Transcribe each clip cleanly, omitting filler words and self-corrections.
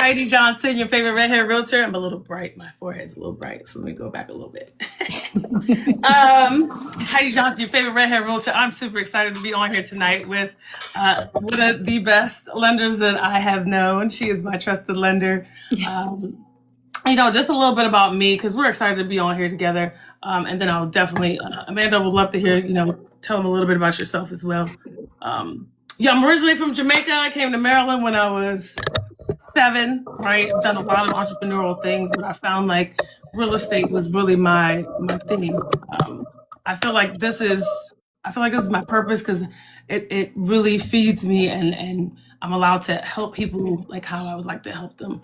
Heidi Johnson, your favorite redhead realtor. I'm a little bright. My forehead's a little bright, so let me go back a little bit. Heidi Johnson, your favorite redhead realtor. I'm super excited to be on here tonight with one of the best lenders that I have known. She is my trusted lender. Just a little bit about me, because we're excited to be on here together. And then I'll definitely, Amanda would love to hear, tell them a little bit about yourself as well. I'm originally from Jamaica. I came to Maryland when I was 7, right? I've done a lot of entrepreneurial things, but I found like real estate was really my thing. I feel like this is my purpose, because it really feeds me, and I'm allowed to help people like how I would like to help them.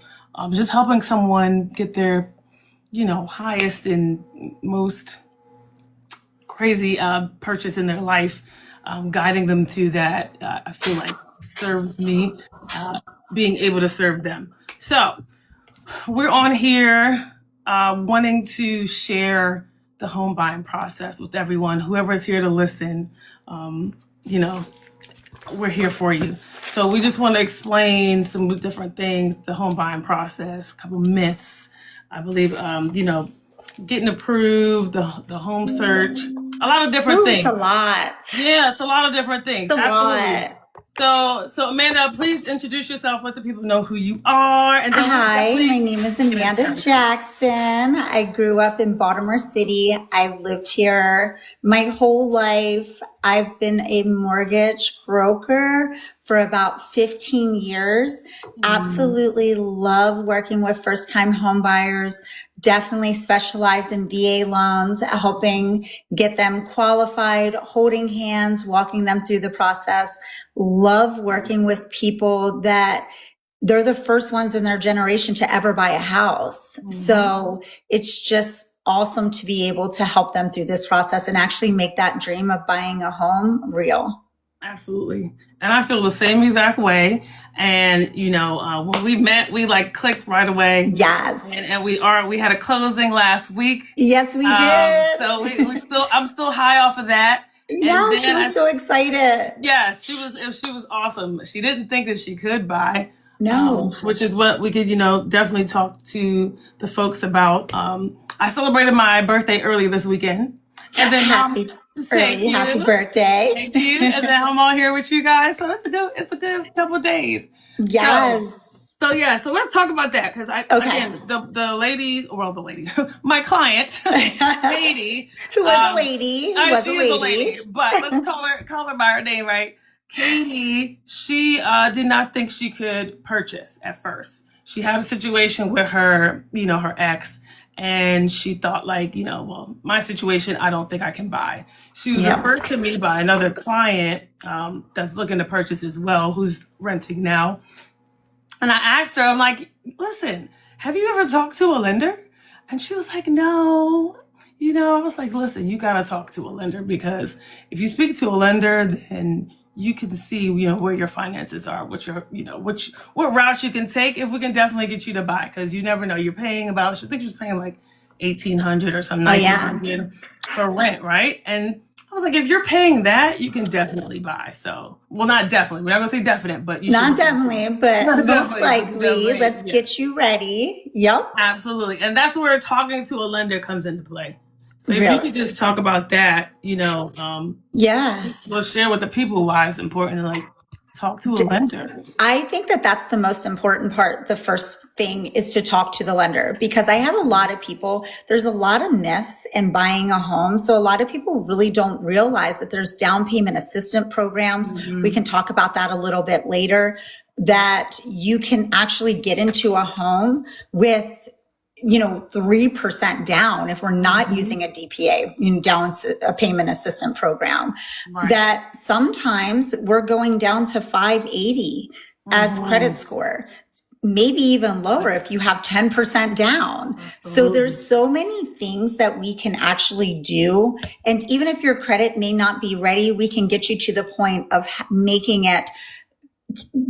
Just helping someone get their, highest and most crazy purchase in their life, guiding them through that. I feel like served me, being able to serve them. So we're on here wanting to share the home buying process with everyone. Whoever's here to listen, we're here for you. So we just want to explain some different things, the home buying process, a couple myths. I believe, getting approved, the home search, a lot of different things. It's a lot. Yeah, it's a lot of different things. It's a Absolutely. lot. So Amanda, please introduce yourself. Let the people know who you are. And then Hi, my name is Amanda Jackson. I grew up in Baltimore City. I've lived here my whole life. I've been a mortgage broker for about 15 years. Absolutely love working with first-time home buyers. Definitely specialize in VA loans, helping get them qualified, holding hands, walking them through the process. Love working with people that they're the first ones in their generation to ever buy a house. So it's just awesome to be able to help them through this process and actually make that dream of buying a home real. Absolutely. And I feel the same exact way. And, when we met, we like clicked right away. Yes. And we had a closing last week. Yes, we did. So I'm still high off of that. Yeah, she was so excited. Yes, she was awesome. She didn't think that she could buy. No. Which is what we could, definitely talk to the folks about. I celebrated my birthday early this weekend. And then happy birthday. Thank you. And then I'm all here with you guys. So it's a good couple of days. Yes. So let's talk about that. Because again, the lady, my client, Katie. Who was a lady. She's a lady. But let's call her by her name, right? Katie, she did not think she could purchase at first. She had a situation with her, her ex. And she thought my situation, I don't think I can buy. She was referred to me by another client that's looking to purchase as well, who's renting now. And I asked her, I'm like, listen, have you ever talked to a lender? And she was like, no. I was like, listen, you got to talk to a lender, because if you speak to a lender, then you can see, where your finances are, what your, what route you can take, if we can definitely get you to buy, because you never know. You're paying I think you're paying like $1,800 or something, $1,900 for rent, right? And I was like, if you're paying that, you can definitely buy. So, well, not definitely. We're not gonna say definite, but not definitely, but most likely. Let's get you ready. Yep, absolutely, and that's where talking to a lender comes into play. So if you could just talk about that, we'll share with the people why it's important to talk to a lender. I think that's the most important part. The first thing is to talk to the lender, because I have a lot of people, there's a lot of myths in buying a home. So a lot of people really don't realize that there's down payment assistance programs. We can talk about that a little bit later, that you can actually get into a home with 3% down if we're not using a DPA, down a payment assistance program. Right. That sometimes we're going down to 580 as credit score, maybe even lower if you have 10% down. So there's so many things that we can actually do. And even if your credit may not be ready, we can get you to the point of making it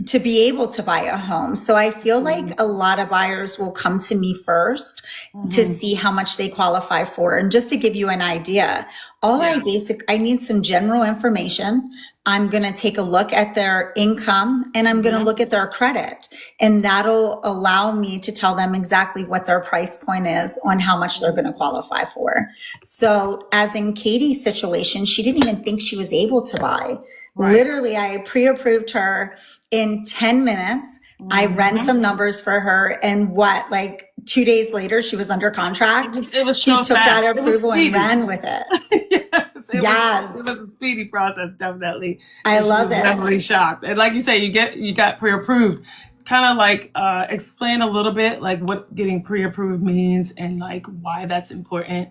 to be able to buy a home. So I feel like a lot of buyers will come to me first to see how much they qualify for. And just to give you an idea, I need some general information. I'm going to take a look at their income and I'm going to look at their credit. And that'll allow me to tell them exactly what their price point is on how much they're going to qualify for. So as in Katie's situation, she didn't even think she was able to buy. Right. Literally, I pre-approved her in 10 minutes. I ran some numbers for her, and like 2 days later, she was under contract. It was she so took fast. that approval and ran with it. Yes, it was a speedy process, definitely. I love it. Definitely shocked. And like you say, you got pre-approved. Kind of like explain a little bit like what getting pre-approved means and like why that's important.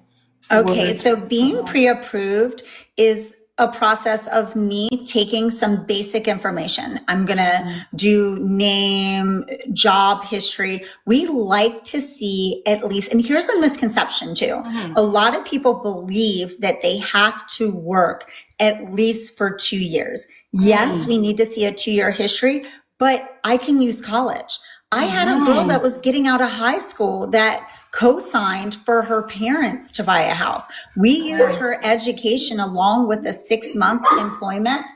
Okay, so being pre-approved is a process of me taking some basic information. I'm going to do name, job history. We like to see at least, and here's a misconception too. A lot of people believe that they have to work at least for 2 years. Yes, we need to see a 2-year history, but I can use college. I had a girl that was getting out of high school that co-signed for her parents to buy a house. We used her education along with a 6-month employment.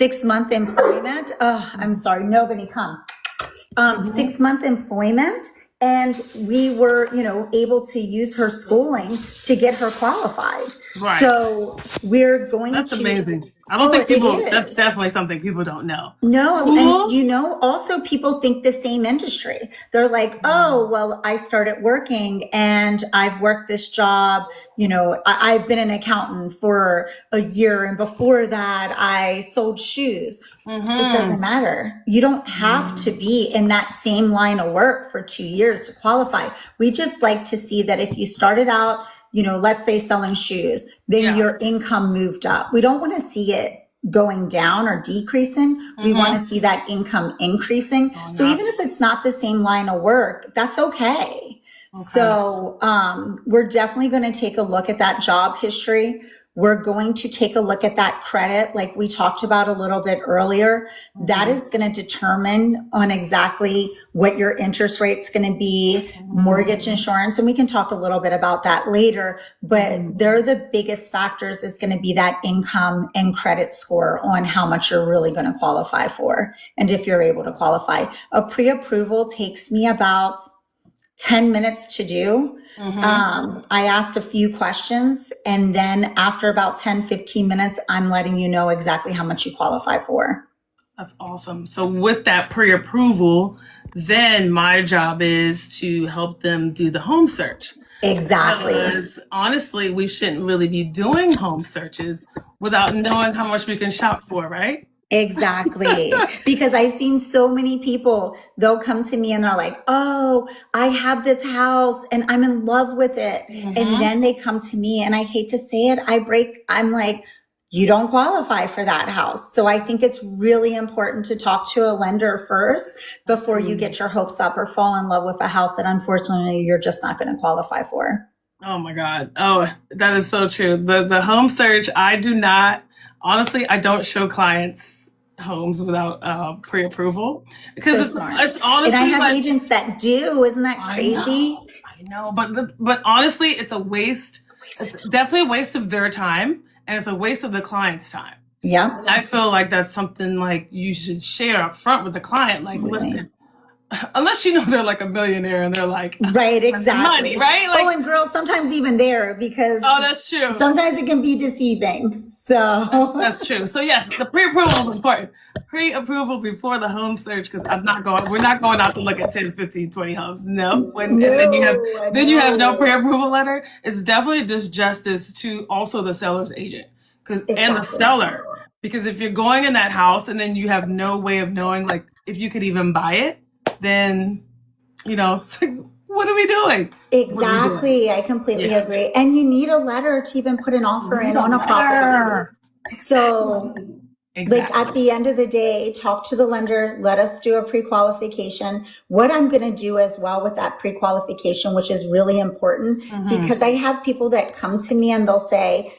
6-month employment. Oh, I'm sorry. Nobody come. 6-month employment. And we were, able to use her schooling to get her qualified. Right. So we're going That's to. That's amazing. I don't think that's definitely something people don't know. No, and also people think the same industry. They're like, oh, well, I started working and I've worked this job. I've been an accountant for a year. And before that, I sold shoes. It doesn't matter. You don't have to be in that same line of work for 2 years to qualify. We just like to see that if you started out, let's say selling shoes, then your income moved up. We don't want to see it going down or decreasing. We want to see that income increasing. So even if it's not the same line of work, that's okay. So we're definitely going to take a look at that job history. We're going to take a look at that credit, like we talked about a little bit earlier. That is going to determine on exactly what your interest rate's going to be, mortgage insurance, and we can talk a little bit about that later. But they're the biggest factors is going to be that income and credit score on how much you're really going to qualify for, and if you're able to qualify. A pre-approval takes me about 10 minutes to do. I asked a few questions, and then after about 10, 15 minutes, I'm letting you know exactly how much you qualify for. That's awesome. So with that pre-approval, then my job is to help them do the home search. Exactly. Because honestly, we shouldn't really be doing home searches without knowing how much we can shop for, right? Exactly. Because I've seen so many people, they'll come to me and they're like, oh, I have this house and I'm in love with it. And then they come to me and I hate to say it, I'm like, you don't qualify for that house. So I think it's really important to talk to a lender first before you get your hopes up or fall in love with a house that unfortunately you're just not going to qualify for. Oh my God. Oh, that is so true. The home search, I don't show clients homes without pre-approval because it's honestly, and I have agents that do. Isn't that crazy? I know, but honestly, it's a waste. It's definitely a waste of their time, and it's a waste of the client's time. Yeah, and I feel like that's something like you should share up front with the client. Like, listen. Unless they're like a millionaire and they're like right, exactly, money, right? Like, and girls sometimes even there because that's true. Sometimes it can be deceiving. So that's true. So yes, the pre-approval is important. Pre-approval before the home search because we're not going out to look at 10, 15, 20 homes. No. And then you have no pre-approval letter. It's definitely a disjustice to also the seller's agent and the seller. Because if you're going in that house and then you have no way of knowing like if you could even buy it, then, it's like, what are we doing? Exactly. I completely agree. And you need a letter to even put an offer in on a property. So like at the end of the day, talk to the lender, let us do a pre-qualification. What I'm going to do as well with that pre-qualification, which is really important because I have people that come to me and they'll say,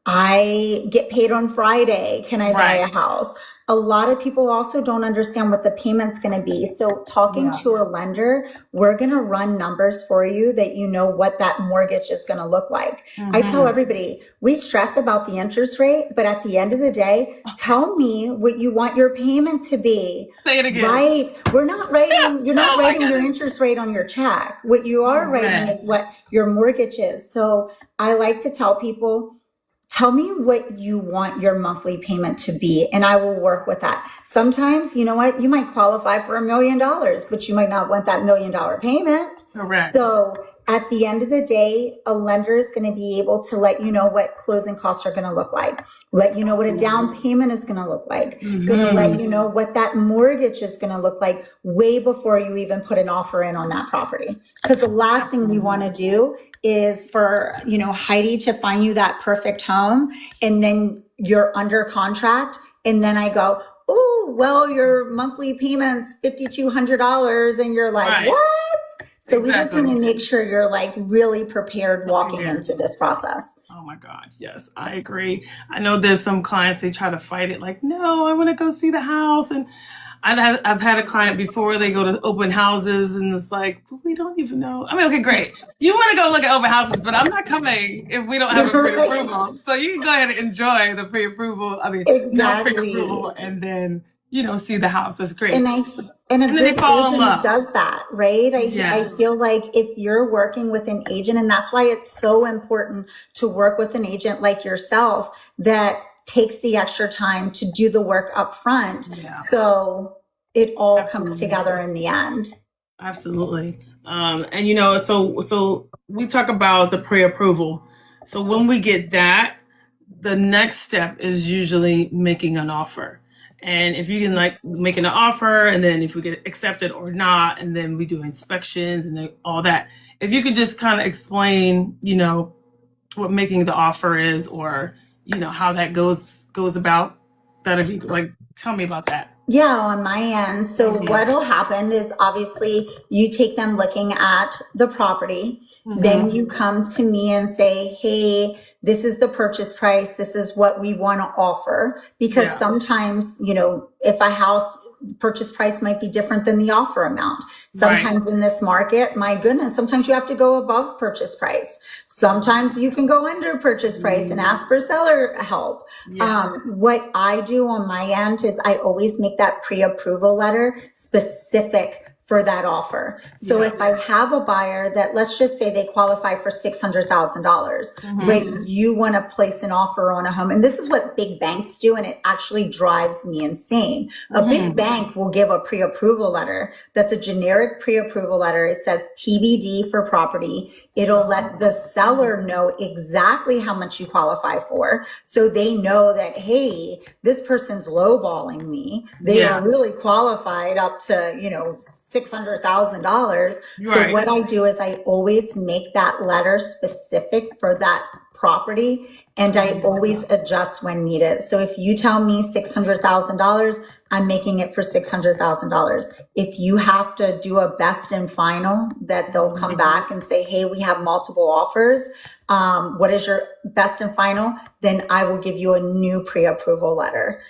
I get paid on Friday. Can I buy a house? a lot of people also don't understand what the payment's going to be. So talking Yeah. to a lender, we're going to run numbers for you that you know what that mortgage is going to look like. I tell everybody, we stress about the interest rate, but at the end of the day, tell me what you want your payment to be. Say it again. Right. We're not writing, you're not Oh my writing your goodness. interest rate on your check. What you are writing Correct. is what your mortgage is. So I like to tell people, tell me what you want your monthly payment to be, and I will work with that. Sometimes, you know what, you might qualify for $1 million, but you might not want that $1 million payment. Correct. So at the end of the day, a lender is going to be able to let you know what closing costs are going to look like, let you know what a down payment is going to look like, going to let you know what that mortgage is going to look like way before you even put an offer in on that property. Because the last thing we want to do is for, you know, Heidi to find you that perfect home, and then you're under contract, and then I go, oh, well, your monthly payment's $5,200, and you're like, Right. what? So we just Exactly. want to make sure you're like really prepared walking into this process. Oh my God. Yes, I agree. I know there's some clients, they try to fight it like, no, I want to go see the house. And I've had a client before, they go to open houses and it's like, we don't even know. I mean, okay, great. You want to go look at open houses, but I'm not coming if we don't have a pre-approval. So you can go ahead and enjoy the pre-approval. I mean, no Exactly. pre-approval, and then, you know, see the house. That's great. And a then they good fall in agent love. does that, right? I Yes. feel like if you're working with an agent, and that's why it's so important to work with an agent like yourself that takes the extra time to do the work up front. Yeah. So it all comes Absolutely. together in the end. Absolutely. And you know, so we talk about the pre-approval. So when we get that, the next step is usually making an offer. And if you can like make an offer, and then if we get accepted or not, and then we do inspections and then all that. If you could just kind of explain, you know, what making the offer is, or you know how that goes about, that'd be like, tell me about that. Yeah, on my end. So what'll happen is obviously you take them looking at the property. Then you come to me and say, hey, this is the purchase price. This is what we want to offer. Because Yeah. sometimes, you know, if a house purchase price might be different than the offer amount. Sometimes in this market, my goodness, sometimes you have to go above purchase price. Sometimes you can go under purchase price and ask for seller help. Yeah. What I do on my end is I always make that pre-approval letter specific for that offer. So Yeah. if I have a buyer that, let's just say they qualify for $600,000, right? You want to place an offer on a home. And this is what big banks do. And it actually drives me insane. A big bank will give a pre-approval letter. That's a generic pre-approval letter. It says TBD for property. It'll let the seller know exactly how much you qualify for. So they know that, hey, this person's lowballing me. They Yeah. are really qualified up to, you know, $600,000. So Right. what I do is I always make that letter specific for that property, and I always adjust when needed. So if you tell me $600,000, I'm making it for $600,000. If you have to do a best and final, that they'll come back and say, hey, we have multiple offers. What is your best and final? Then I will give you a new pre-approval letter.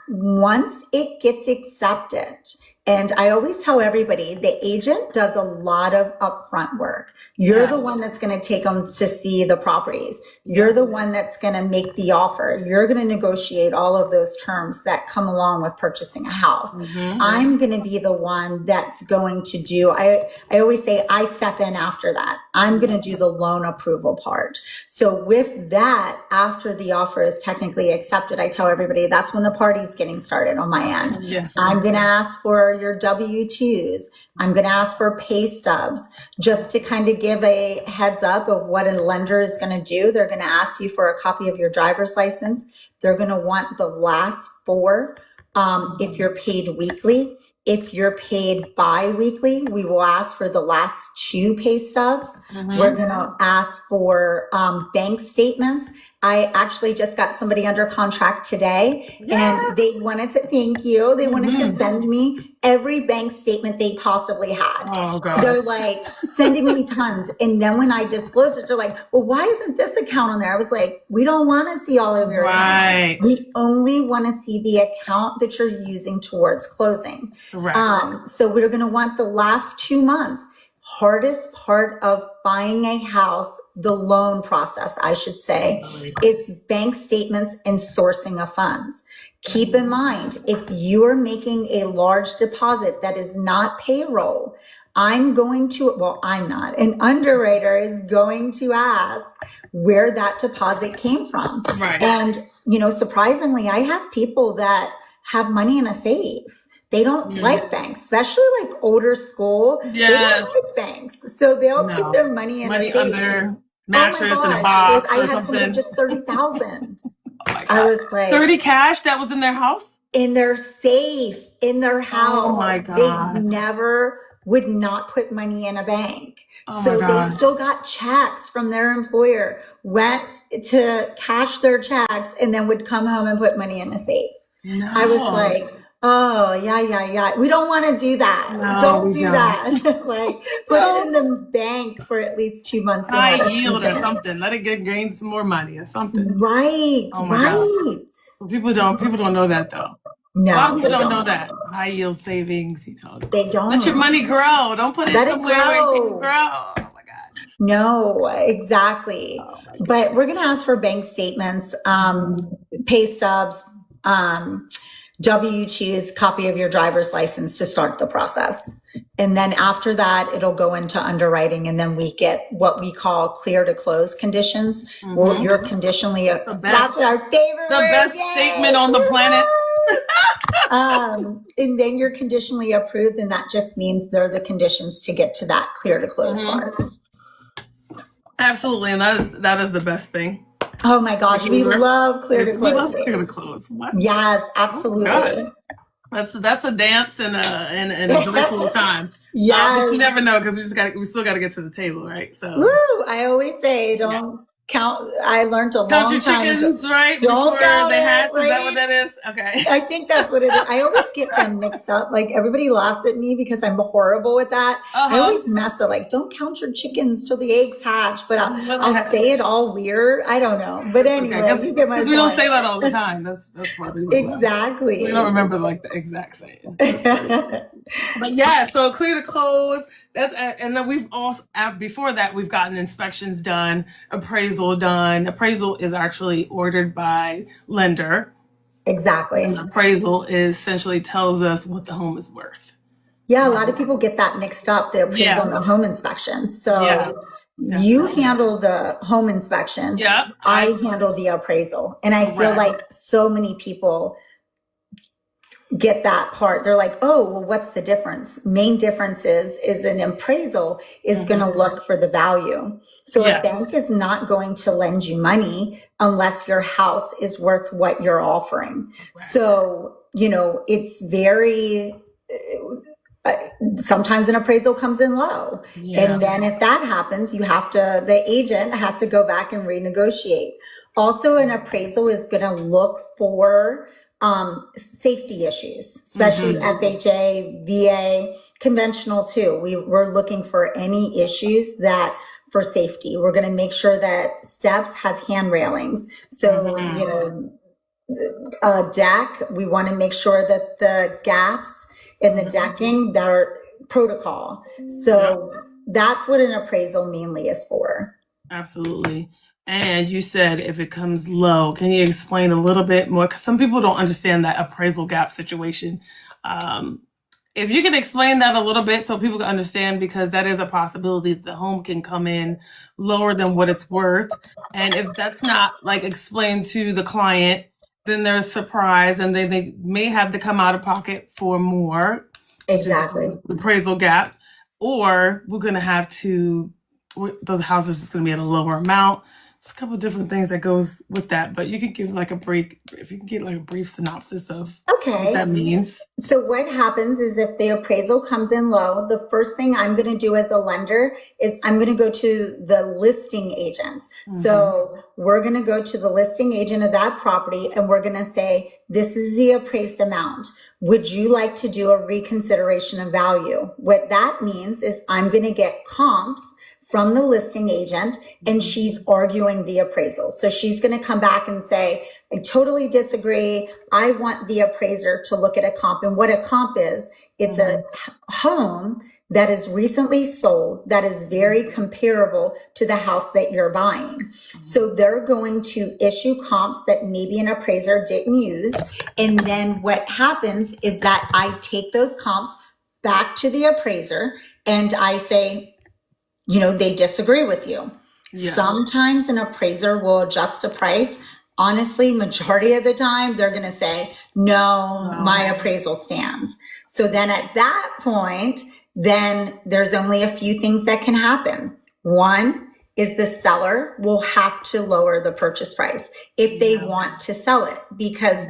Once it gets accepted, and I always tell everybody, the agent does a lot of upfront work. You're the one that's going to take them to see the properties. You're the one that's going to make the offer. You're going to negotiate all of those terms that come along with purchasing a house. I'm going to be the one that's going to do, I always say I step in after that. I'm going to do the loan approval part. So with that, after the offer is technically accepted, I tell everybody that's when the party's getting started on my end. Yes. I'm going to ask for your W-2s. I'm going to ask for pay stubs just to kind of give a heads up of what a lender is going to do. They're going to ask you for a copy of your driver's license. They're going to want the last four. If you're paid weekly, if you're paid bi-weekly, we will ask for the last two pay stubs. We're going to ask for bank statements. I actually just got somebody under contract today, Yes. and they wanted to thank you. They wanted to Mhm. send me every bank statement they possibly had. Oh God. They're like sending me tons. And then when I disclosed it, they're like, well, why isn't this account on there? I was like, we don't want to see all of your Right. accounts. We only want to see the account that you're using towards closing. Right. So we're going to want the last 2 months. Hardest part of buying a house, the loan process, I should say, is bank statements and sourcing of funds. Keep in mind, if you are making a large deposit that is not payroll, I'm not. An underwriter is going to ask where that deposit came from. Right. And, surprisingly, I have people that have money in a safe. They don't like banks, especially like older school. Yes. They don't like banks. So they'll No. put their money in a safe. Under mattress in a Like, box I or had something. somebody just 30,000. Oh my God. I was like, 30 cash that was in their house? in their safe, in their house. Oh my God. They never would not put money in a bank. Oh So my God. they still got checks from their employer, went to cash their checks, and then would come home and put money in a safe. No. I was like, oh, yeah. We don't want to do that. No, Don't we do don't. that. Like, put it in the bank for at least 2 months. and let High us yield or consider. something. Let it gain some more money or something. Right, Oh my God. right. People don't know that though. No, A lot of people they don't know that. High yield savings, They don't. Let your money grow. Don't put it Let it somewhere where it can grow. grow. Oh my God. No, exactly. Oh my God. But we're going to ask for bank statements, pay stubs, W-2s, copy of your driver's license to start the process. And then after that, it'll go into underwriting, and then we get what we call clear to close conditions. Well, you're conditionally, that's our favorite The word. best Yay! statement on the planet. And then you're conditionally approved, and that just means they're the conditions to get to that clear to close part. Absolutely, and that is the best thing. Oh my gosh, we love clear to We close. love clear to close. What? Yes, absolutely. God. That's a dance and a joyful time. Yes. But you never know, because we still got to get to the table, right? So Woo! I always say don't count. I learned a count long your time ago. chickens, right? Don't Before count they it, hatch. Is that right? what that is? Okay. I think that's what it is. I always get them mixed up. Like, everybody laughs at me because I'm horrible with that. I always mess it. Like, don't count your chickens till the eggs hatch. But I'll say it all weird. I don't know. But anyway, you get my because we don't point. say that all the time. That's why we don't know. Exactly. We don't remember like the exact saying. But yeah, so clear to close. And then we've also, before that, we've gotten inspections done, appraisal done. Appraisal is actually ordered by lender. Exactly. And appraisal essentially tells us what the home is worth. Yeah, a lot of people get that mixed up, the appraisal and the home inspection. So you handle the home inspection. Yeah. I handle the appraisal. And I feel like so many people get that part. They're like, oh, well, what's the difference? Main difference is an appraisal is going to look for the value. So a bank is not going to lend you money unless your house is worth what you're offering. So, it's very, sometimes an appraisal comes in low. And then if that happens, the agent has to go back and renegotiate. Also, an appraisal is going to look for safety issues, especially FHA, VA, conventional too. We're looking for any issues for safety. We're going to make sure that steps have hand railings. So, a deck, we want to make sure that the gaps in the decking, that are protocol. So that's what an appraisal mainly is for. Absolutely. And you said if it comes low, can you explain a little bit more? Because some people don't understand that appraisal gap situation. If you can explain that a little bit so people can understand, because that is a possibility that the home can come in lower than what it's worth. And if that's not explained to the client, then they're surprised and they may have to come out of pocket for more. Exactly. Appraisal gap. Or we're going to have to, the house is just going to be at a lower amount. It's a couple different things that goes with that, but you could give like a break if you can get like a brief synopsis of what that means. So what happens is if the appraisal comes in low, the first thing I'm going to do as a lender is I'm going to go to the listing agent. So we're going to go to the listing agent of that property and we're going to say, this is the appraised amount. Would you like to do a reconsideration of value? What that means is I'm going to get comps from the listing agent and she's arguing the appraisal. So she's going to come back and say, I totally disagree. I want the appraiser to look at a comp. And what a comp is, it's a home that is recently sold that is very comparable to the house that you're buying. So they're going to issue comps that maybe an appraiser didn't use. And then what happens is that I take those comps back to the appraiser and I say, you know, they disagree with you. Sometimes an appraiser will adjust a price. Honestly, majority of the time, they're going to say, no, my appraisal stands. So then at that point, then there's only a few things that can happen. One is the seller will have to lower the purchase price if they want to sell it, because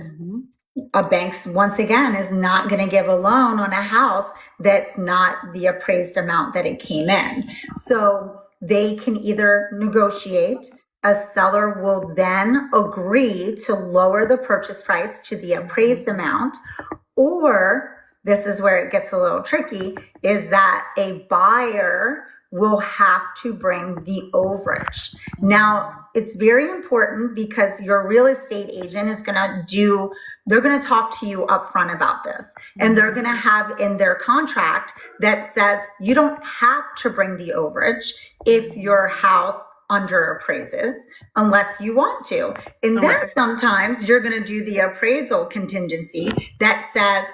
a bank, once again, is not going to give a loan on a house that's not the appraised amount that it came in. So they can either negotiate. A seller will then agree to lower the purchase price to the appraised amount, or this is where it gets a little tricky, is that a buyer will have to bring the overage. Now, it's very important because your real estate agent is they're going to talk to you upfront about this. And they're going to have in their contract that says you don't have to bring the overage if your house under appraises unless you want to. And then sometimes you're going to do the appraisal contingency that says,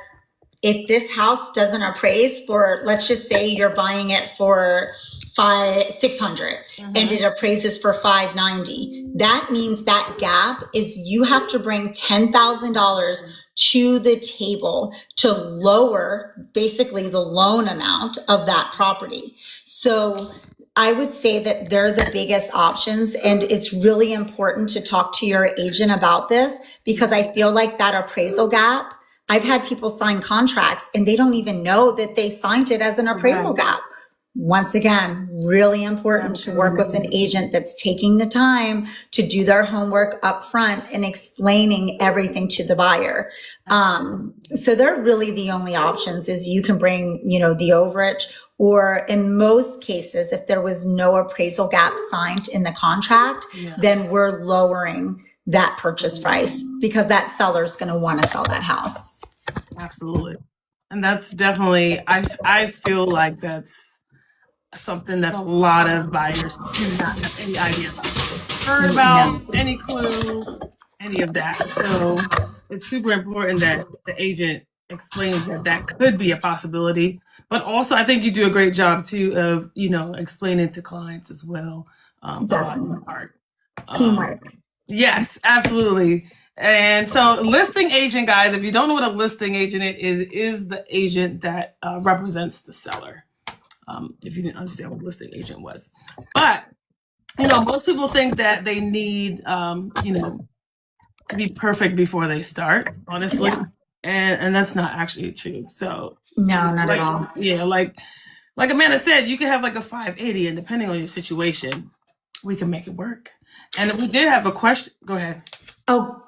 if this house doesn't appraise for, let's just say you're buying it for $600 and it appraises for $590. That means that gap is you have to bring $10,000 to the table to lower basically the loan amount of that property. So I would say that they're the biggest options, and it's really important to talk to your agent about this because I feel like that appraisal gap, I've had people sign contracts and they don't even know that they signed it as an appraisal gap. Once again, really important to work with an agent that's taking the time to do their homework up front and explaining everything to the buyer. So they're really the only options is you can bring, you know, the overage, or in most cases, if there was no appraisal gap signed in the contract, then we're lowering that purchase price because that seller's going to want to sell that house. Absolutely. And that's definitely, I feel like that's something that a lot of buyers do not have any idea about. Heard about, any clue, any of that. So it's super important that the agent explains that that could be a possibility. But also, I think you do a great job too of, you know, explaining to clients as well. Definitely. Teamwork. Yes, absolutely. And so listing agent, guys, if you don't know what a listing agent is the agent that represents the seller. If you didn't understand what a listing agent was. But, you know, most people think that they need, you know, to be perfect before they start, honestly. And that's not actually true. So no, not like, at all. Yeah, like Amanda said, you can have like a 580, and depending on your situation, we can make it work. And we did have a question. Go ahead. Oh,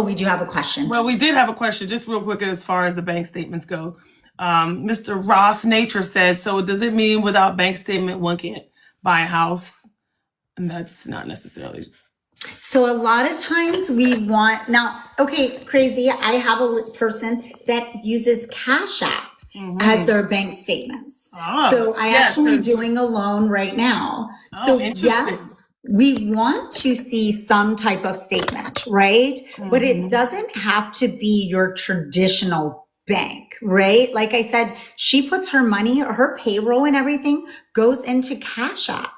we do have a question. Well, we did have a question, just real quick as far as the bank statements go. Mr. Ross Nature says, so does it mean without bank statement one can't buy a house? And that's not necessarily. So a lot of times we want, now, okay, crazy. I have a person that uses Cash App as their bank statements. So I actually am doing a loan right now. So yes, we want to see some type of statement, right? But it doesn't have to be your traditional bank, right? Like I said, she puts her money or her payroll and everything goes into Cash App.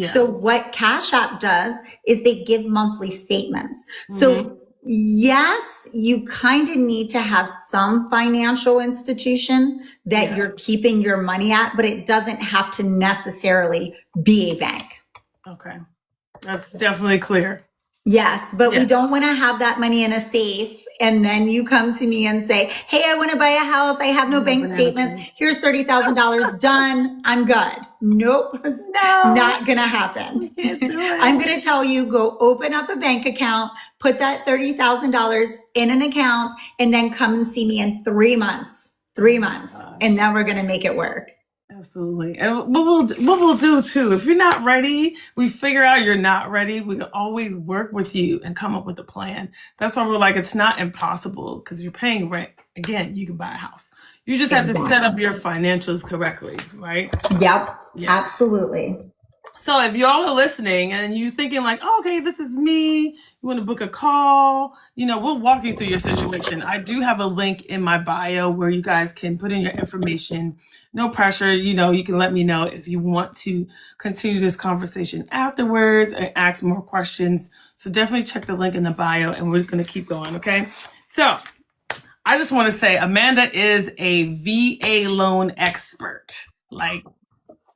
So what Cash App does is they give monthly statements. So yes, you kind of need to have some financial institution that you're keeping your money at, but it doesn't have to necessarily be a bank. Okay. That's definitely clear. Yes, but Yeah. we don't want to have that money in a safe. And then you come to me and say, hey, I want to buy a house. I have no bank statements. Here's $30,000 done. I'm good. Nope. No, Not going to we happen. can't do it. I'm going to tell you, go open up a bank account, put that $30,000 in an account, and then come and see me in 3 months. 3 months. And then we're going to make it work. Absolutely. And what we'll do too, if you're not ready, we figure out you're not ready, we can always work with you and come up with a plan. That's why we're like, it's not impossible because you're paying rent. Again, you can buy a house. You just have to set up your financials correctly, right? Yep, absolutely. So if y'all are listening and you're thinking like, oh, okay, this is me, you want to book a call, we'll walk you through your situation. I do have a link in my bio where you guys can put in your information. No pressure. You can let me know if you want to continue this conversation afterwards and ask more questions. So definitely check the link in the bio and we're going to keep going. Okay. So I just want to say Amanda is a VA loan expert, like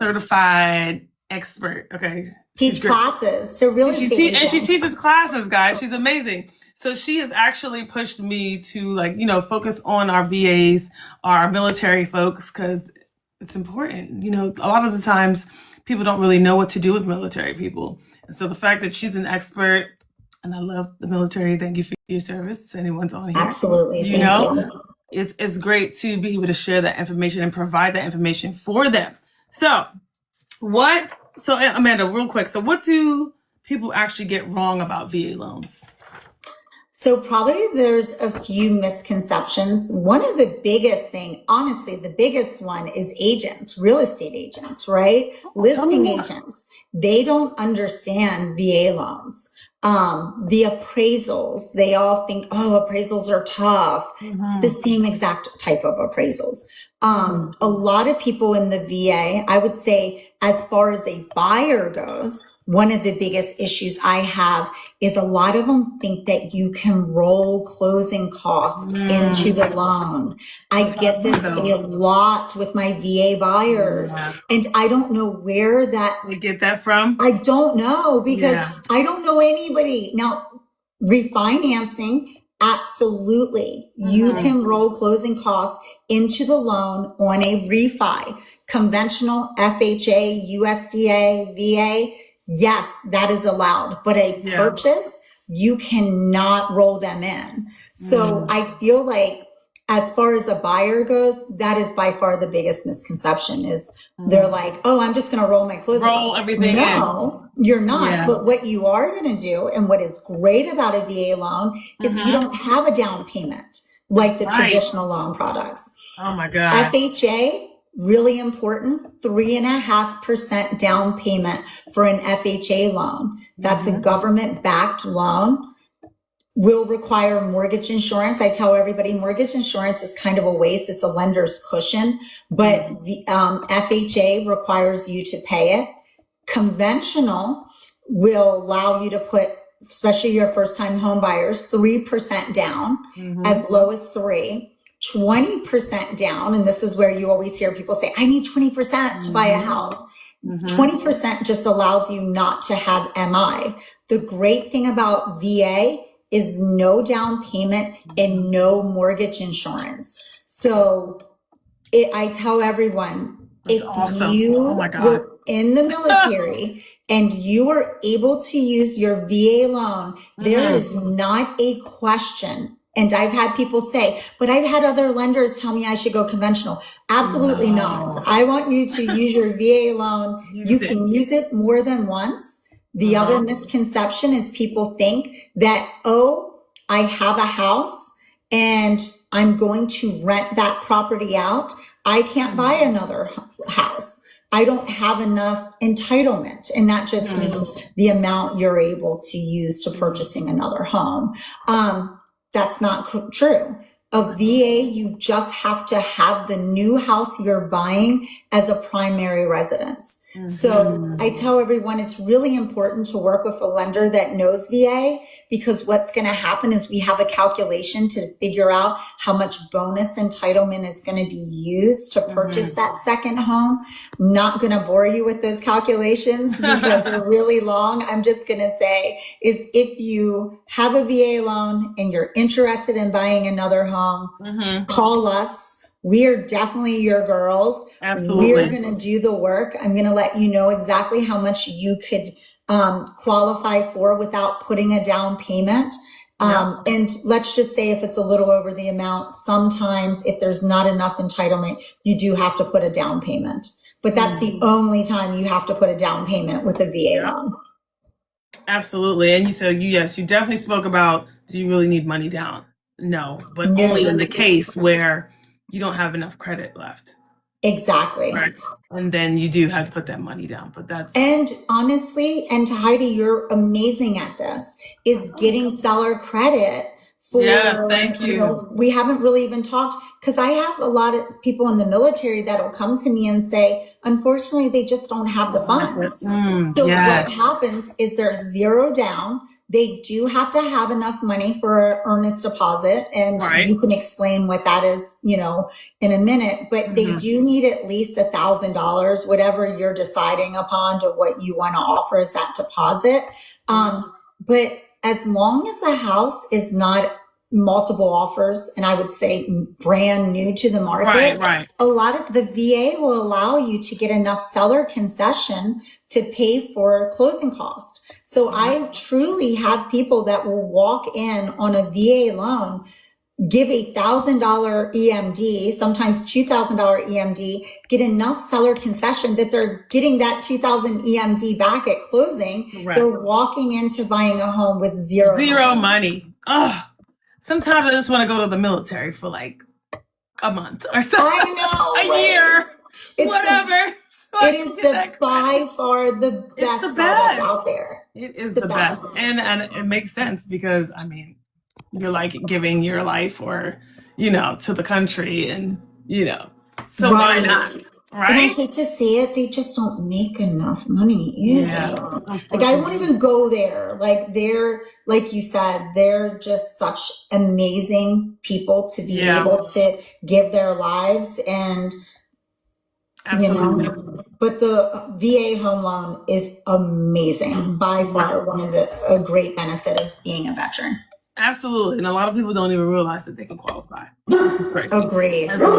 certified expert. Okay. Teach classes to real estate and she teaches classes, guys. She's amazing. So she has actually pushed me to focus on our VAs, our military folks, because it's important. A lot of the times people don't really know what to do with military people. And so the fact that she's an expert, and I love the military. Thank you for your service. Anyone's on here. Absolutely. Thank you. It's great to be able to share that information and provide that information for them. So Amanda, real quick. So what do people actually get wrong about VA loans? So probably there's a few misconceptions. One of the biggest thing, honestly, the biggest one is agents, real estate agents, right? Listing agents. They don't understand VA loans. The appraisals, they all think, oh, appraisals are tough. It's the same exact type of appraisals. A lot of people in the VA, I would say, as far as a buyer goes, one of the biggest issues I have is a lot of them think that you can roll closing costs into the loan. I get this a lot with my VA buyers, and I don't know where they get that from. I don't know because I don't know anybody. Now, refinancing, absolutely. You can roll closing costs into the loan on a refi. Conventional FHA, USDA, VA, yes, that is allowed. But a purchase, you cannot roll them in. So I feel like as far as a buyer goes, that is by far the biggest misconception is they're like, oh, I'm just going to roll my closing costs. Roll everything No, you're not. But what you are going to do and what is great about a VA loan is you don't have a down payment like the traditional loan products. Oh my God. FHA, really important, 3.5% down payment for an FHA loan. That's a government-backed loan. Will require mortgage insurance. I tell everybody mortgage insurance is kind of a waste. It's a lender's cushion, but the FHA requires you to pay it. Conventional will allow you to put, especially your first-time home buyers, 3% down, as low as 3%. 20% down, and this is where you always hear people say, I need 20% to buy a house. 20% just allows you not to have MI. The great thing about VA is no down payment and no mortgage insurance. So I tell everyone, if you were in the military and you were able to use your VA loan, there is not a question. And I've had people say, but I've had other lenders tell me I should go conventional. Absolutely not. I want you to use your VA loan. You can use it more than once. The other misconception is people think that, oh, I have a house and I'm going to rent that property out. I can't buy another house. I don't have enough entitlement. And that just means the amount you're able to use to purchasing another home. That's not true. A VA, you just have to have the new house you're buying as a primary residence. So I tell everyone it's really important to work with a lender that knows VA, because what's going to happen is we have a calculation to figure out how much bonus entitlement is going to be used to purchase that second home. I'm not going to bore you with those calculations because they're really long. I'm just going to say is if you have a VA loan and you're interested in buying another home, call us. We are definitely your girls. Absolutely. We're going to do the work. I'm going to let you know exactly how much you could qualify for without putting a down payment. And let's just say if it's a little over the amount, sometimes if there's not enough entitlement, you do have to put a down payment. But that's the only time you have to put a down payment with a VA loan. Absolutely. And yes, you definitely spoke about, do you really need money down? No, but only in the case where you don't have enough credit left. Exactly. Right. And then you do have to put that money down. But that's... And honestly, and Heidi, you're amazing at this, is getting seller credit for, thank you. We haven't really even talked, because I have a lot of people in the military that'll come to me and say, unfortunately, they just don't have the funds. What happens is there's zero down. They do have to have enough money for an earnest deposit. And you can explain what that is, in a minute, but they do need at least $1,000, whatever you're deciding upon to what you want to offer as that deposit. But as long as the house is not multiple offers, and I would say brand new to the market, a lot of the VA will allow you to get enough seller concession to pay for closing costs. So I truly have people that will walk in on a VA loan, give $1,000 EMD, sometimes $2,000 EMD, get enough seller concession that they're getting that $2,000 EMD back at closing. They're walking into buying a home with zero money. Oh, sometimes I just want to go to the military for like a month or something. I know. A year. Whatever. It is by far the best product out there. It is the best. And it makes sense because, you're like giving your life or, to the country and, so why not? Right? And I hate to say it, they just don't make enough money either. Like I won't even go there. Like they're, like you said, they're just such amazing people to be able to give their lives and, but the VA home loan is amazing. By far a great benefit of being a veteran. Absolutely. And a lot of people don't even realize that they can qualify. Agreed. Sorry,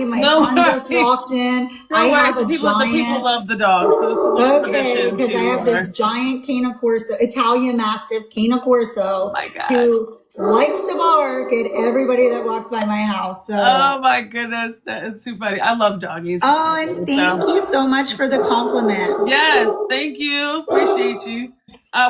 my son just walked in. The people love the dog. So because I have this giant Cane Corso, Italian Mastiff Cane Corso, who likes to bark at everybody that walks by my house. So. Oh my goodness, that is too funny. I love doggies. Oh, and thank you so much for the compliment. Yes, thank you. Appreciate you.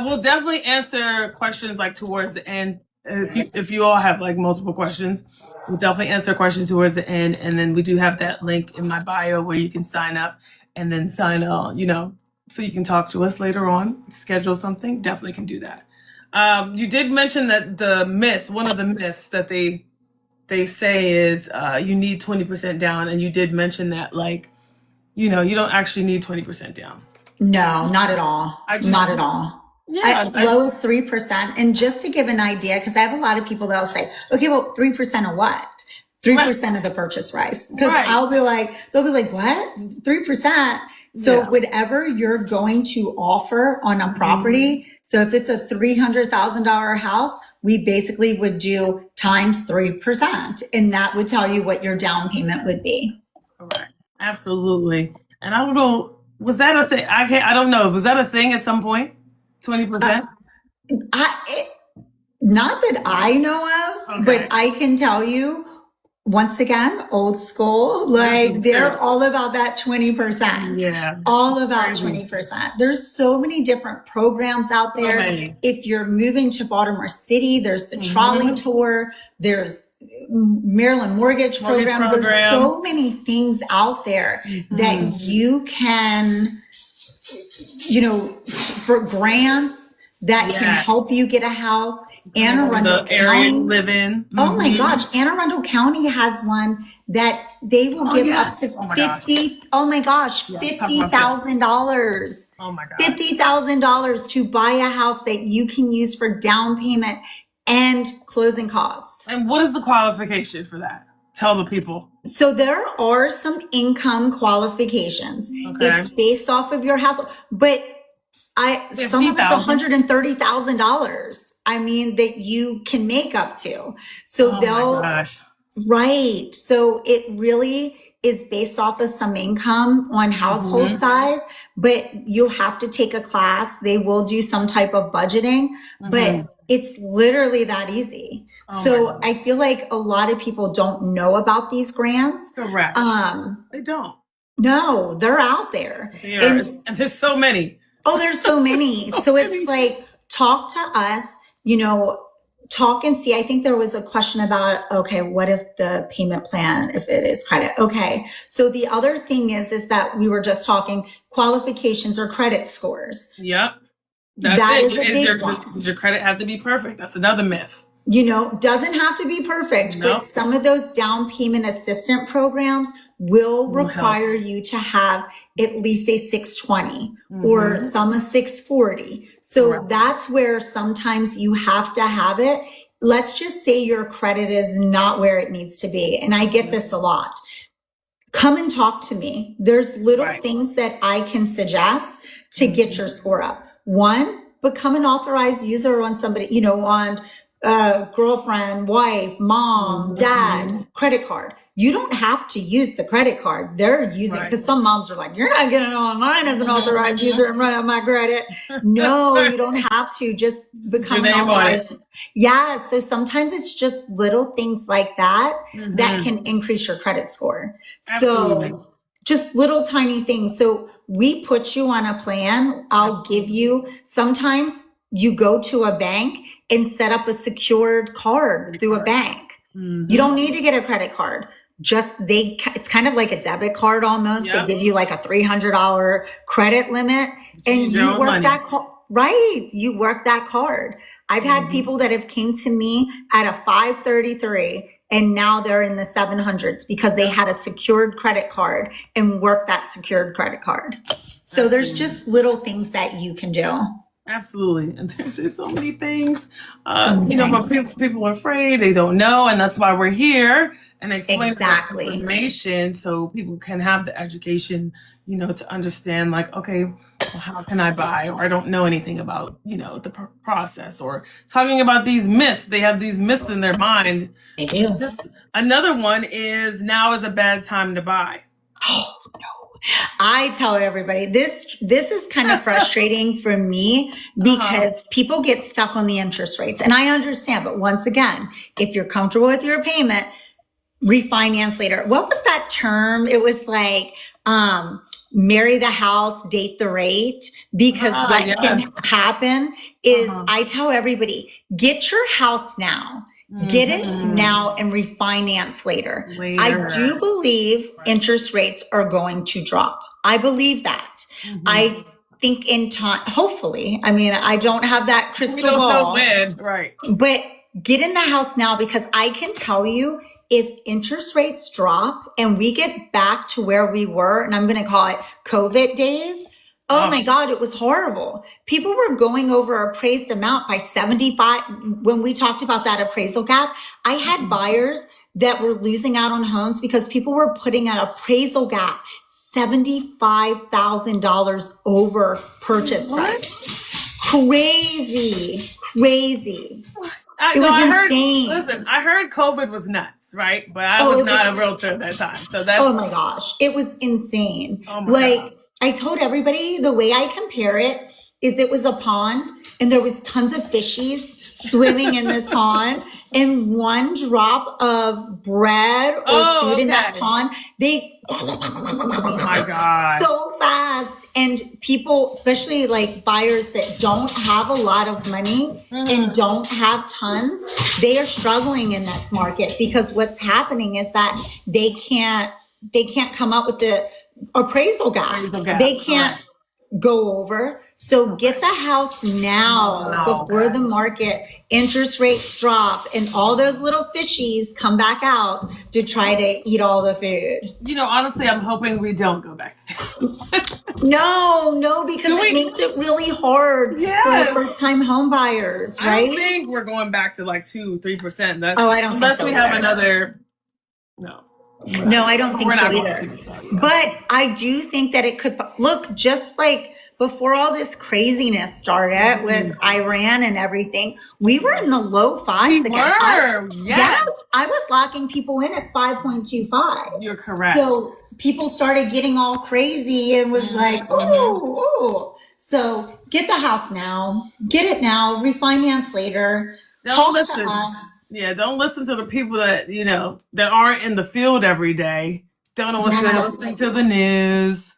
We'll definitely answer questions like towards the end. If you all have like multiple questions, we'll definitely answer questions towards the end. And then we do have that link in my bio where you can sign up and then sign on, so you can talk to us later on, schedule something. Definitely can do that. You did mention that one of the myths that they say is you need 20% down. And you did mention that you don't actually need 20% down. No, not at all. Not at all. Low is 3%. And just to give an idea, because I have a lot of people that'll say, okay, well, 3% of what? 3% of the purchase price. Because they'll be like, what? 3%? So whatever you're going to offer on a property, so if it's a $300,000 house, we basically would do times 3%. And that would tell you what your down payment would be. Correct. Absolutely. And I don't know, was that a thing? I don't know. Was that a thing at some point? 20%? Not that I know of, but I can tell you, once again, old school, they're all about that 20%. Yeah. All about 20%. There's so many different programs out there. If you're moving to Baltimore City, there's the trolley tour, there's Maryland Mortgage Program. There's so many things out there that you can, for grants, that can help you get a house. Anne Arundel The area you County. live in. Oh my gosh, Anne Arundel County has one that they will give up to $50,000. Oh my God. $50,000 to buy a house that you can use for down payment and closing cost. And what is the qualification for that? Tell the people. So there are some income qualifications. Okay. It's based off of your house, but some of it's $130,000. I mean, that you can make up to. So Oh my gosh. right. So it really is based off of some income on household size, but you'll have to take a class. They will do some type of budgeting, but it's literally that easy. So I feel like a lot of people don't know about these grants. Correct. They don't. No, they're out there. And there's so many. Oh, there's so many. So it's like, talk to us, talk and see. I think there was a question about, okay, what if the payment plan, if it is credit? Okay. So the other thing is that we were just talking qualifications or credit scores. Yep. That's That it. is a big one. Does your credit have to be perfect? That's another myth. Doesn't have to be perfect, but some of those down payment assistant programs will require you to have at least a 620 or some a 640. So that's where sometimes you have to have it. Let's just say your credit is not where it needs to be. And I get this a lot. Come and talk to me. There's little things that I can suggest to get your score up. One, become an authorized user on somebody, on girlfriend, wife, mom, dad, credit card. You don't have to use the credit card. They're using, because some moms are like, you're not getting on mine as an authorized user and run out my credit. No, you don't have to. Just become an authorized. Yeah. So sometimes it's just little things like that that can increase your credit score. Absolutely. So just little tiny things. So we put you on a plan. I'll give you, sometimes you go to a bank and set up a secured card through a bank. You don't need to get a credit card. It's kind of like a debit card almost. They give you like a $300 credit limit and you work that card. Right. You work that card. I've had people that have came to me at a 533 and now they're in the 700s because they had a secured credit card and worked that secured credit card. So there's just little things that you can do. Absolutely. And there's so many things, but people are afraid, they don't know. And that's why we're here and explain the information so people can have the education, to understand like, okay, well, how can I buy? Or I don't know anything about, the process, or talking about these myths. They have these myths in their mind. They do. Just another one is now is a bad time to buy. Oh, no. I tell everybody this is kind of frustrating for me because people get stuck on the interest rates. And I understand, but once again, if you're comfortable with your payment, refinance later. What was that term? It was like, marry the house, date the rate, because what can happen is I tell everybody, get your house now. Get it now and refinance later. I do believe interest rates are going to drop. I believe that. I think in time, hopefully, I don't have that crystal ball. Right. But get in the house now, because I can tell you if interest rates drop and we get back to where we were, and I'm going to call it COVID days. Oh my God, it was horrible. People were going over appraised amount by 75. When we talked about that appraisal gap, I had buyers that were losing out on homes because people were putting an appraisal gap $75,000 over purchase price. Crazy. It was insane. I heard COVID was nuts, right? But I was not a realtor at that time. So that's. Oh my gosh, it was insane. Oh my God. I told everybody the way I compare it is it was a pond and there was tons of fishies swimming in this pond, and one drop of bread or food in that pond, oh my God, so fast. And people, especially like buyers that don't have a lot of money and don't have tons, they are struggling in this market because what's happening is that they can't come up with the appraisal gap. They can't go over. So get the house now before the market interest rates drop and all those little fishies come back out to try to eat all the food. You know, honestly, I'm hoping we don't go back to No, because it makes it really hard for first-time home buyers, right? I don't think we're going back to like 2-3%. I don't unless think so we have either. another. No, I don't think so either. But I do think that it could look just like before all this craziness started with Iran and everything. We were in the low fives again. Yes, I was locking people in at 5.25. You're correct. So people started getting all crazy and was like, ooh. So get the house now, get it now, refinance later. Talk to us. Yeah, don't listen to the people that, that aren't in the field every day. Don't know what's going on, listening to the news.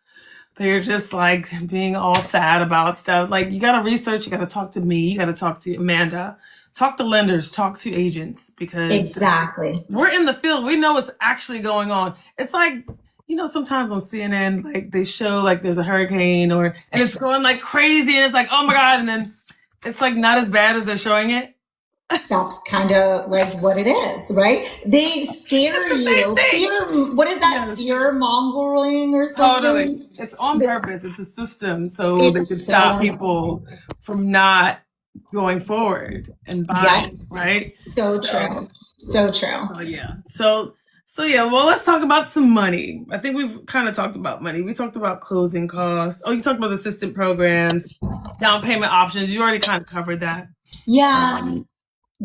They're just like being all sad about stuff. Like, you got to research, you got to talk to me, you got to talk to Amanda, talk to lenders, talk to agents, because we're in the field. We know what's actually going on. It's like, sometimes on CNN, like they show like there's a hurricane and it's going like crazy and it's like, oh my God. And then it's like not as bad as they're showing it. That's kind of like what it is, right? They scare you. What is that? Fear mongering or something? Totally. It's on purpose. It's a system so they can stop people from not going forward and buying, right? So true. Oh, yeah. So yeah, well, let's talk about some money. I think we've kind of talked about money. We talked about closing costs. Oh, you talked about assistant programs, down payment options. You already kind of covered that. Yeah.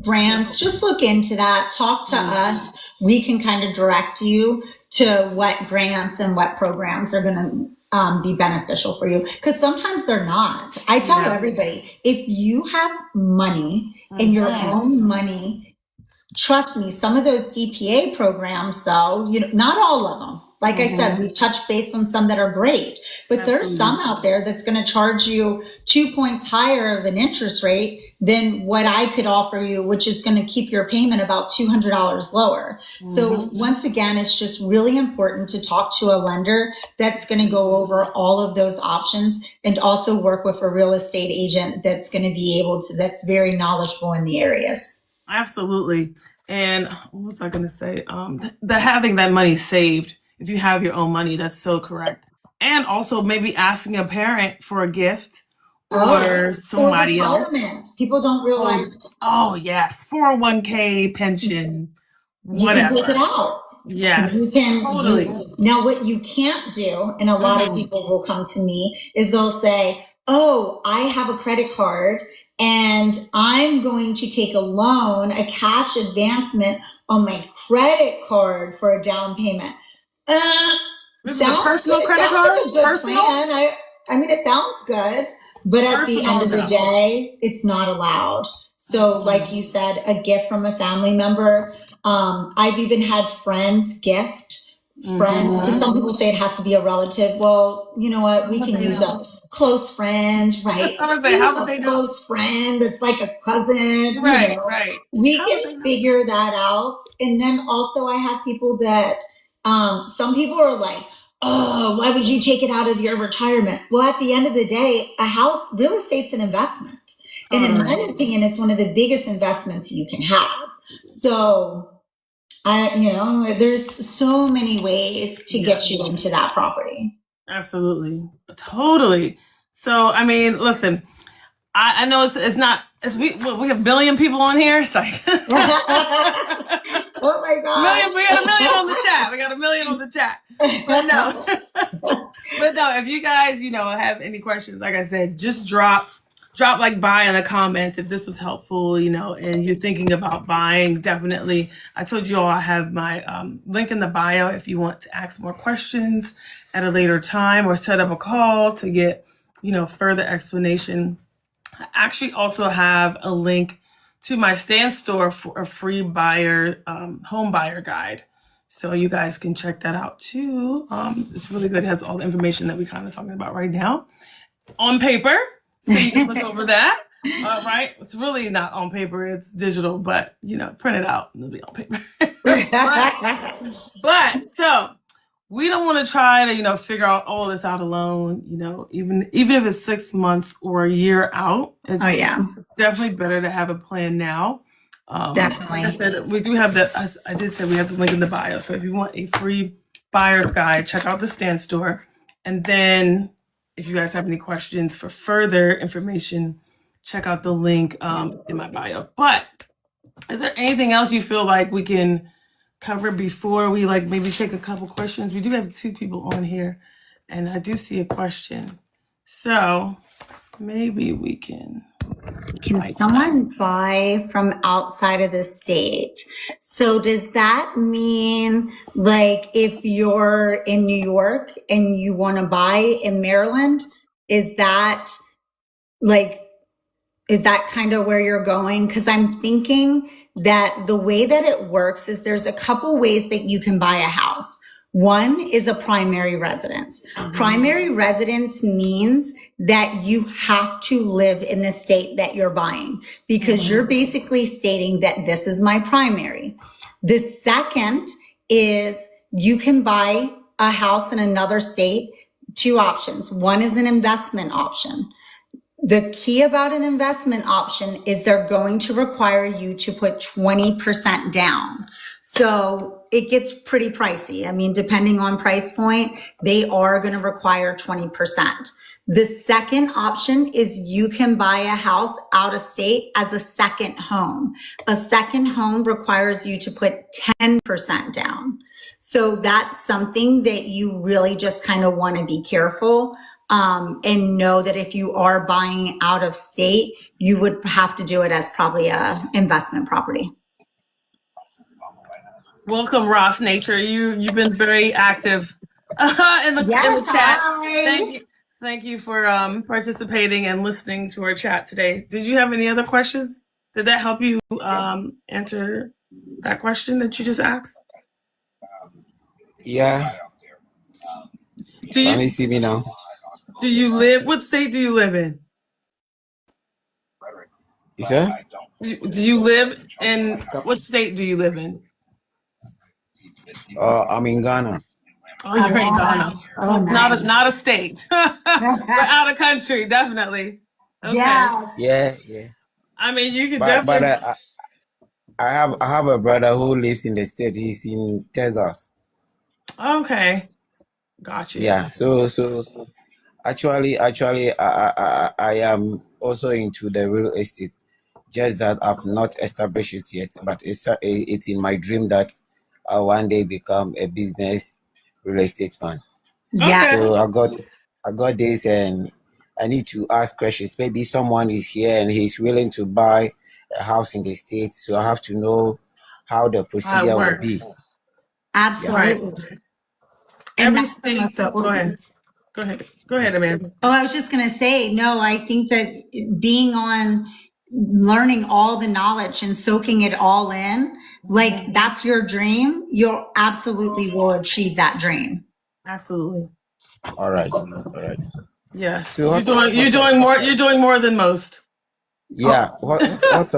Grants, just look into that. Talk to us. We can kind of direct you to what grants and what programs are going to be beneficial for you. Because sometimes they're not. I tell everybody, if you have money and your own money, trust me, some of those DPA programs, though, not all of them. Like I said, we've touched base on some that are great, but there's some out there that's going to charge you 2 points higher of an interest rate than what I could offer you, which is going to keep your payment about $200 lower. So once again, it's just really important to talk to a lender that's going to go over all of those options and also work with a real estate agent that's going to be able to, that's very knowledgeable in the areas. Absolutely. And what was I going to say? The having that money saved. If you have your own money, that's so correct. And also maybe asking a parent for a gift or somebody else. People don't realize. Oh, yes. 401k, pension, whatever. You can take it out. Yes. You can, totally. Now, what you can't do, and a lot of people will come to me, is they'll say, oh, I have a credit card and I'm going to take a loan, a cash advancement on my credit card for a down payment. This is a personal credit card? Personal? I mean, it sounds good, but at the end of the day, it's not allowed. So like you said, a gift from a family member. I've even had friends gift friends, because some people say it has to be a relative. Well, you know what? We can use a close friend, right? I was like, how would they know? Close friend that's like a cousin. Right. We can figure that out. And then also I have people that, some people are like, oh, why would you take it out of your retirement? Well, at the end of the day, real estate's an investment. And in my opinion, it's one of the biggest investments you can have. So, there's so many ways to get you into that property. Absolutely. Totally. So, I mean, listen, I know we have a billion people on here. So oh my God. We got a million on the chat. We got a million on the chat. But no, if you guys, have any questions, like I said, just drop like buy in the comments if this was helpful, and you're thinking about buying. Definitely. I told you all I have my link in the bio if you want to ask more questions at a later time or set up a call to get, further explanation. I actually also have a link to my Stand store for a free home buyer guide. So you guys can check that out too. It's really good. It has all the information that we're kind of talking about right now on paper. So you can look over that. Right? It's really not on paper. It's digital, but print it out and it'll be on paper. but so we don't want to try to, figure out all this out alone, even if it's 6 months or a year out. It's definitely better to have a plan now. Definitely. Like I said, we do have I did say we have the link in the bio. So if you want a free buyer's guide, check out the Stand Store. And then if you guys have any questions for further information, check out the link in my bio. But is there anything else you feel like we can cover before we maybe take a couple questions? We do have 2 people on here, and I do see a question. So maybe we can. Can someone buy from outside of the state? So does that mean if you're in New York and you want to buy in Maryland, is that kind of where you're going? Because I'm thinking that the way that it works is there's a couple ways that you can buy a house. One is a primary residence. Mm-hmm. Primary residence means that you have to live in the state that you're buying because you're basically stating that this is my primary. The second is you can buy a house in another state. 2 options. One is an investment option. The key about an investment option is they're going to require you to put 20% down. So it gets pretty pricey. I mean, depending on price point, they are going to require 20%. The second option is you can buy a house out of state as a second home. A second home requires you to put 10% down. So that's something that you really just kind of want to be careful and know that if you are buying out of state, you would have to do it as probably a investment property. Welcome, Ross Nature. You've been very active in the chat. Hi. Thank you for participating and listening to our chat today. Did you have any other questions? Did that help you answer that question that you just asked? Yeah. Can you see me now? What state do you live in? You said? Do you live in, what state do you live in? I'm in Ghana. Oh, you're in Ghana. Oh, nice. Not a state. But out of country, definitely. Okay. Yeah. I mean, you could definitely. But I have a brother who lives in the state. He's in Texas. Okay. Got you. Yeah. So actually, I am also into the real estate. Just that I've not established it yet. But it's in my dream that I'll one day become a business real estate man. Yeah. So I got this, and I need to ask questions. Maybe someone is here and he's willing to buy a house in the States. So I have to know how the procedure will be. Absolutely. Right. Every state. Go ahead, Amanda. Oh, I was just going to say, no, I think that being on learning all the knowledge and soaking it all in, that's your dream, you absolutely will achieve that dream. Absolutely. All right. Yes. So you're doing more than most. Yeah. What's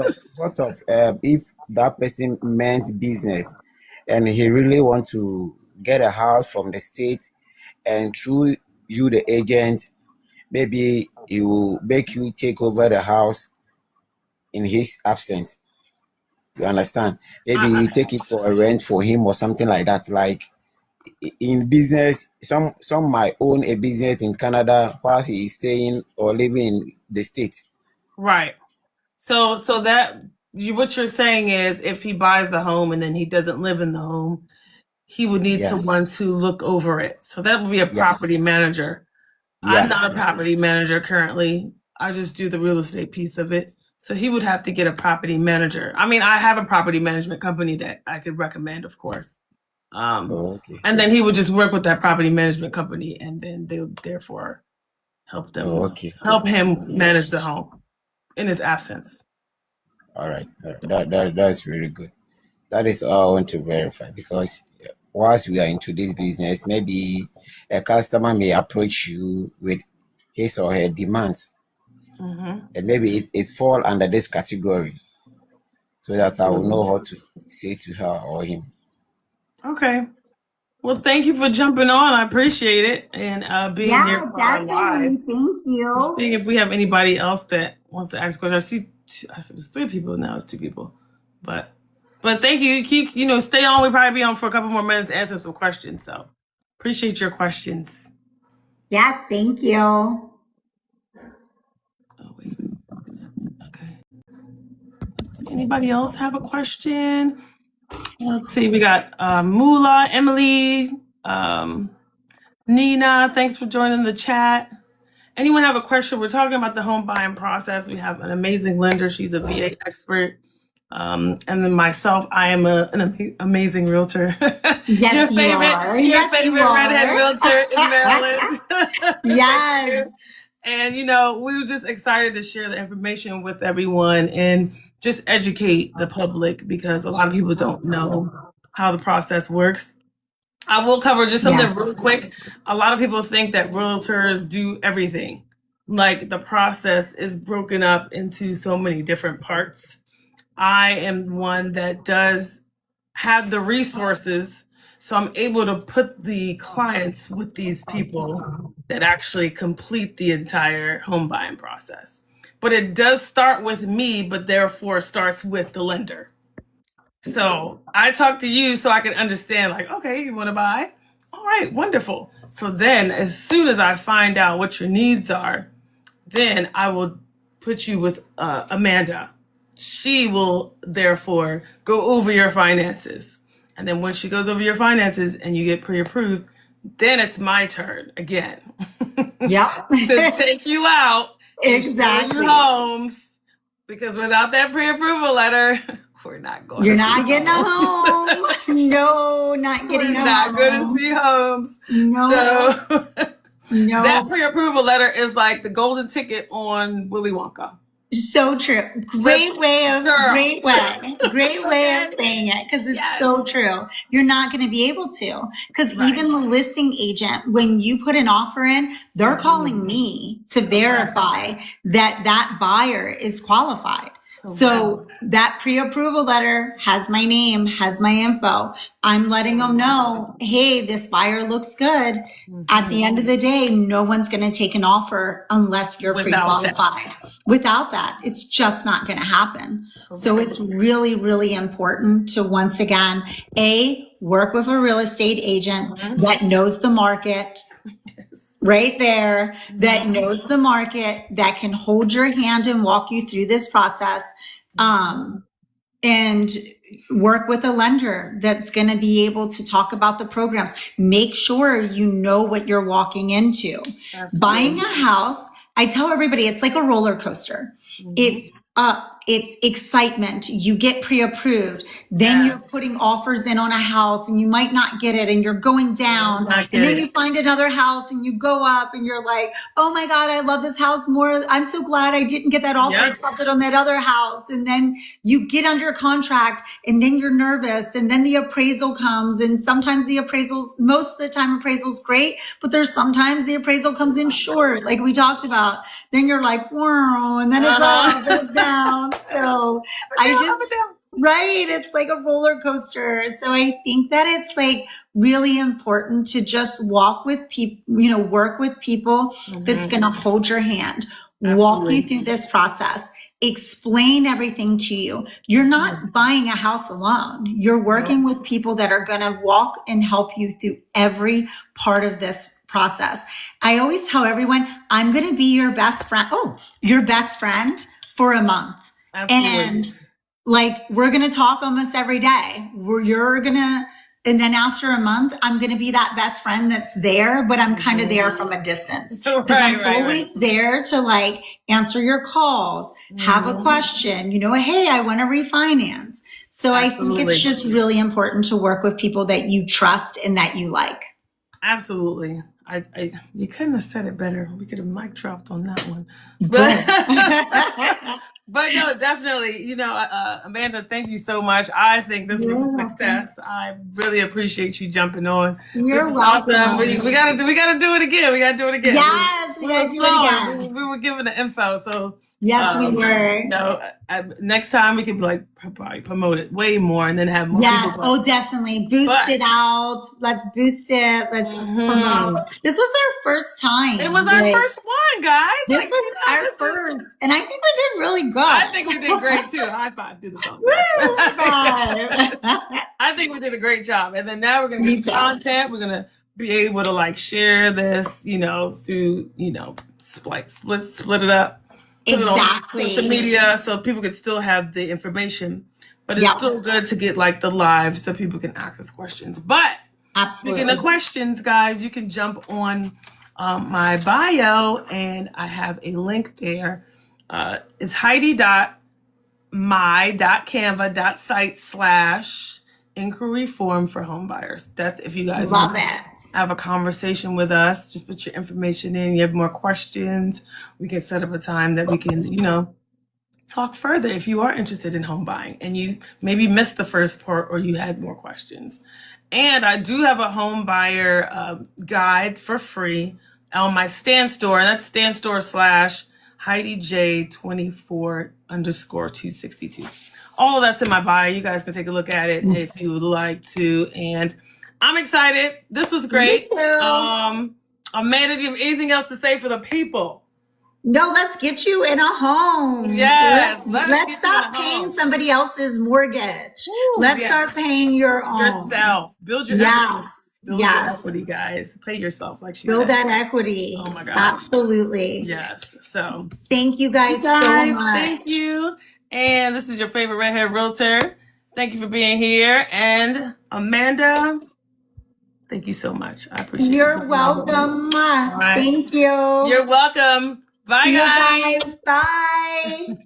up? If that person meant business and he really want to get a house from the state, and through you, the agent, maybe he will make you take over the house in his absence. You understand? Maybe you take it for a rent for him or something like that. Like in business, some might own a business in Canada whilst he is staying or living in the States. Right. So that what you're saying is, if he buys the home and then he doesn't live in the home, he would need someone to look over it. So that would be a property manager. I'm not a property manager currently. I just do the real estate piece of it. So he would have to get a property manager. I mean, I have a property management company that I could recommend, of course. And then he would just work with that property management company, and then they would therefore help him manage the home in his absence. All right. That's really good. That is all I want to verify, because whilst we are into this business, maybe a customer may approach you with his or her demands, and maybe it fall under this category, so that I will know how to say to her or him. Okay. Well, thank you for jumping on. I appreciate it and being here Yeah, for our live. definitely. Thank I'm you. seeing if we have anybody else that wants to ask questions. I see I said it was 3 people. Now it's 2 people. But thank you. Keep stay on. We'll probably be on for a couple more minutes to answer some questions. So appreciate your questions. Yes, thank you. Oh wait. Okay. Anybody else have a question? Let's see. We got Mula, Emily, Nina. Thanks for joining the chat. Anyone have a question? We're talking about the home buying process. We have an amazing lender. She's a VA expert. And then myself, I am an amazing realtor. Yes, you are. Yes, you favorite are. redhead realtor in Maryland. Yes. And we were just excited to share the information with everyone and just educate the public because a lot of people don't know how the process works. I will cover just something real quick. A lot of people think that realtors do everything. Like the process is broken up into so many different parts. I am one that does have the resources, so I'm able to put the clients with these people that actually complete the entire home buying process. But it does start with me, but therefore starts with the lender. So I talk to you so I can understand, like, okay, you want to buy? All right, wonderful. So then as soon as I find out what your needs are, then I will put you with Amanda. She will therefore go over your finances. And then once she goes over your finances and you get pre-approved, then it's my turn again. Yep. To take you out and show Exactly. you homes. Because without that pre-approval letter, we're not going You're to not see getting a homes. home. No, not getting We're a not home. going to see homes. No. So No. that pre-approval letter is like the golden ticket on Willy Wonka. So true. Great way of saying it, because it's so true. You're not going to be able to, because even the listing agent, when you put an offer in, they're calling me to verify that that buyer is qualified. So that pre-approval letter has my name, has my info. I'm letting them know, hey, this buyer looks good. At the end of the day, no one's going to take an offer unless you're pre-qualified. Without that, it's just not going to happen. So it's really, really important to, once again, work with a real estate agent that knows the market. Right there, that knows the market, that can hold your hand and walk you through this process, and work with a lender that's going to be able to talk about the programs. Make sure you know what you're walking into. Absolutely. Buying a house, I tell everybody, it's like a roller coaster. It's excitement. You get pre-approved. Then you're putting offers in on a house and you might not get it and you're going down. And then you find another house and you go up and you're like, oh my God, I love this house more. I'm so glad I didn't get that offer accepted on that other house. And then you get under contract and then you're nervous and then the appraisal comes, and sometimes the appraisals, most of the time appraisal's great, but there's sometimes the appraisal comes in short, like we talked about. Then you're like, wow, and then it's all goes down. So it's like a roller coaster. So I think that it's like really important to just walk with people, work with people that's going to hold your hand, walk you through this process, explain everything to you. You're not buying a house alone. You're working with people that are going to walk and help you through every part of this process. I always tell everyone, I'm going to be your best friend. Oh, your best friend for a month. Absolutely. And like, we're going to talk almost every day. And then after a month, I'm going to be that best friend that's there, but I'm kind of there from a distance. I'm always there to like answer your calls, have a question, hey, I want to refinance. So I think it's just really important to work with people that you trust and that you like. Absolutely. You couldn't have said it better. We could have mic dropped on that one. But no, definitely, Amanda, thank you so much. I think this was a success. I really appreciate you jumping on. You're welcome. Awesome. We gotta do it again. Yes, We we gotta were do it flowing. again. We were giving the info. So Yes, we were. you know, next time we could like probably promote it way more and then have more Yes. people. Oh, definitely. Boost it out. Let's boost it. Let's promote. This was our first time. It was our first one, guys. This Like, was our first. And I think we did really good. I think we did great too. High five. Do the song. Woo, high five. I think we did a great job. And then now we're going to get some content. We're going to be able to like share this, you know, through, you know, split it up. Put it on social media so people can still have the information. But it's still good to get like the live so people can ask us questions. But speaking of questions, guys, you can jump on my bio and I have a link there. It's heidi.my.canva.site/inquiry form for home buyers. That's if you guys want to have a conversation with us, just put your information in. You have more questions, we can set up a time that we can, you know, talk further if you are interested in home buying and you maybe missed the first part or you had more questions. And I do have a home buyer guide for free on my Stan store, and that's Stan store /HeidiJ24_262. All of that's in my bio. You guys can take a look at it if you would like to. And I'm excited. This was great. Me too. Amanda, do you have anything else to say for the people? No, let's get you in a home. Yes. Let's stop paying somebody else's mortgage. Let's start paying your own. Yourself. Build your equity. Build your equity, guys. Pay yourself, like she said. Build that equity. Oh my God. Absolutely. Yes. So thank you guys so much. Thank you. And this is your favorite redhead realtor. Thank you for being here. And Amanda, thank you so much. I appreciate it. You're welcome. Right. Thank you. You're welcome. Bye, guys. Bye.